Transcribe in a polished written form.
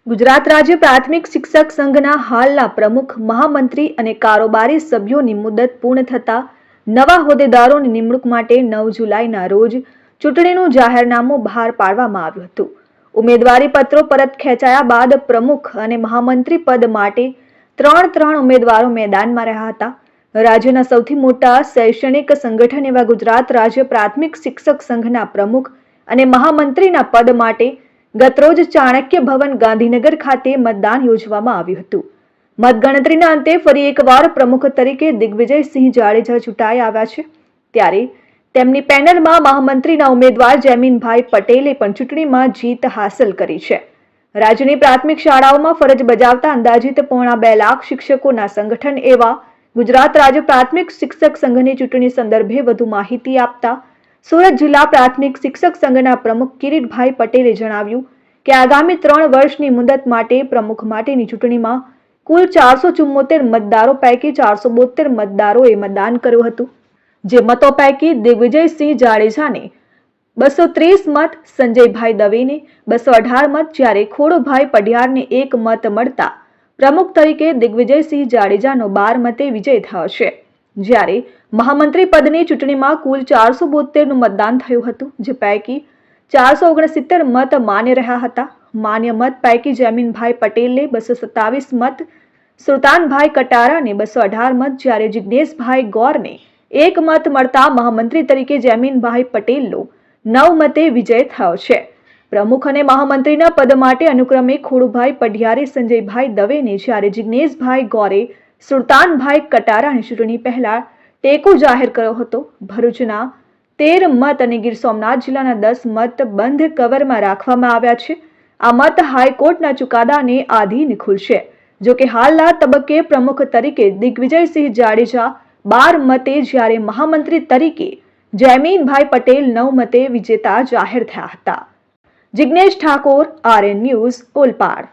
ગુજરાત રાજ્ય પ્રાથમિક શિક્ષક સંઘના હાલના પ્રમુખ, મહામંત્રી અને કારોબારી સભ્યોની મુદત પૂર્ણ થતા નવા હોદ્દેદારોની નિમણૂક માટે 9 જુલાઈના રોજ ચૂંટણીનું જાહેરનામું બહાર પાડવામાં આવ્યું હતું. ઉમેદવારી પત્રો પરત ખેંચાયા બાદ પ્રમુખ અને મહામંત્રી પદ માટે ત્રણ ઉમેદવારો મેદાનમાં રહ્યા હતા. રાજ્યના સૌથી મોટા શૈક્ષણિક સંગઠન એવા ગુજરાત રાજ્ય પ્રાથમિક શિક્ષક સંઘના પ્રમુખ અને મહામંત્રીના પદ માટે ગતરોજ ચાણક્ય ભવન ગાંધીનગર ખાતે મતદાન યોજવામાં આવ્યું હતું. મતગણતરીના અંતે ફરી એકવાર પ્રમુખ તરીકે દિગ્વિજયસિંહ જાડેજા ચૂંટાઈ આવ્યા છે. ત્યારે તેમની પેનલમાં મહામંત્રીના ઉમેદવાર જયમીનભાઈ પટેલે પણ ચૂંટણીમાં જીત હાંસલ કરી છે. રાજ્યની પ્રાથમિક શાળાઓમાં ફરજ બજાવતા અંદાજિત 2.5 લાખ શિક્ષકોના સંગઠન એવા ગુજરાત રાજ્ય પ્રાથમિક શિક્ષક સંઘની ચૂંટણી સંદર્ભે વધુ માહિતી આપતા સુરત જિલ્લા પ્રાથમિક શિક્ષક સંઘના પ્રમુખ કિરીટભાઈ પટેલે જણાવ્યું કે આગામી 3 વર્ષની મુદત માટે પ્રમુખ માટેની ચૂંટણીમાં કુલ 474 મતદારો પૈકી 472 મતદારોએ મતદાન કર્યું હતું. જે મતો પૈકી દિગ્વિજયસિંહ જાડેજાને 230 મત, સંજયભાઈ દવેને 218 મત, જ્યારે ખોડુભાઈ પઢિયારને 1 મત મળતા પ્રમુખ તરીકે દિગ્વિજયસિંહ જાડેજાનો 12 મતે વિજય થયો છે. જ્યારે મહામંત્રી પદની ચૂંટણીમાં કુલ 472નું મતદાન થયું હતું, જે પૈકી 469 મત માન્ય રહ્યા હતા. માન્ય મત પૈકી જયમીનભાઈ પટેલને 227 મત, સુલતાનભાઈ કટારાને 218 મત, જ્યારે જિજ્ઞેશભાઈ ગોરને 1 મત મળતા મહામંત્રી તરીકે જયમીનભાઈ પટેલનો 9 મતે વિજય થયો છે. પ્રમુખ અને મહામંત્રીના પદ માટે અનુક્રમે ખોડુભાઈ પઢિયારે સંજયભાઈ દવેને, જ્યારે જિજ્ઞેશભાઈ ગોરે સુલતાનભાઈ કટારાને ચૂંટણી પહેલા ટેકો જાહેર કર્યો હતો. ભરૂચના 13 મત અને ગીર સોમનાથ જિલ્લાના 10 મત બંધ કવરમાં રાખવામાં આવ્યા છે. આ મત હાઈકોર્ટના ચુકાદાને આધીન ખુલશે. જોકે હાલના તબક્કે પ્રમુખ તરીકે દિગ્વિજયસિંહ જાડેજા 12 મતે, જ્યારે મહામંત્રી તરીકે જયમીનભાઈ પટેલ 9 મતે વિજેતા જાહેર થયા હતા. Jignesh Thakor, RN news, Olpad.